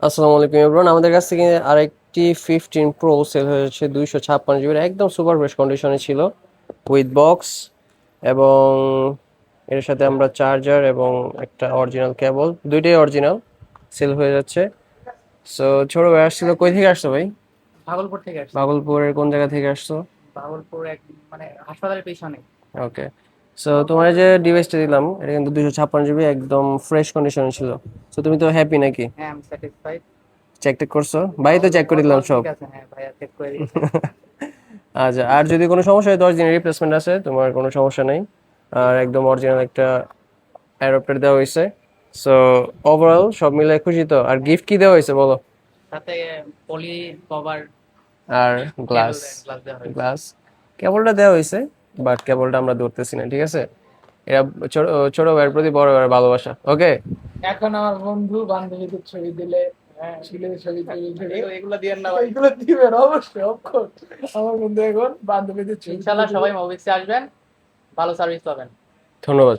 আসসালামু আলাইকুম এভরিওয়ান, আমাদের কাছ থেকে আরেকটি 15 প্রো সেল হয়েছে 256 জিবির, একদম সুপার ফ্রেশ কন্ডিশনে ছিল উইথ বক্স, এবং এর সাথে আমরা চার্জার এবং একটা অরিজিনাল কেবল, দুইটাই অরিজিনাল সেল হয়ে যাচ্ছে। সো ছোট ভাই আসছিল, কই থেকে আসছো ভাই? ভাগলপুর থেকে আসছি। ভাগলপুরের কোন জায়গা থেকে আসছো? ভাগলপুর এক হাসপাতালের পেছনে। ওকে। সো তোমার এই যে ডিভাইসটা দিলাম, এটা কিন্তু 256 জিবি, একদম ফ্রেশ কন্ডিশনে ছিল। সো তুমি তো হ্যাপি নাকি? হ্যাঁ, আমি স্যাটিসফাইড। চেক টেক করছো? ভাই তো চেক করে দিলাম অল সব। ঠিক আছে, হ্যাঁ ভাইয়া চেক করে দিয়েছে। আচ্ছা, আর যদি কোনো সমস্যা হয় 10 দিনের রিপ্লেসমেন্ট আছে, তোমার কোনো সমস্যা নেই। আর একদম অরিজিনাল একটা অ্যাডাপ্টার দেওয়া হয়েছে। সো ওভারঅল সব মিলে খুশি তো? আর গিফট কি দেওয়া হয়েছে বলো? সাথে পলি কভার, আর কেবল গ্লাস। গ্লাস দেওয়া হয়েছে। গ্লাস কেবলটা দেওয়া হয়েছে, বাট কেবলটা আমরা ধরতেছি না, ঠিক আছে? এরা ছোট ছোট ভাইয়ের প্রতি বড় ভাইয়ের ভালোবাসা। ওকে। এখন আমার বন্ধু বান্ধবীদের ছবি দিলে, হ্যাঁ ছেলেদের ছবি তুলে এগুলো দিয়ে না ভাই, এগুলো দিবেন অবশ্যই অফকোর্স। আমার বন্ধু এখন বান্ধবীদের ছবি ইনশাআল্লাহ সবাই মোবিক্সে আসবেন, ভালো সার্ভিস পাবেন। ধন্যবাদ।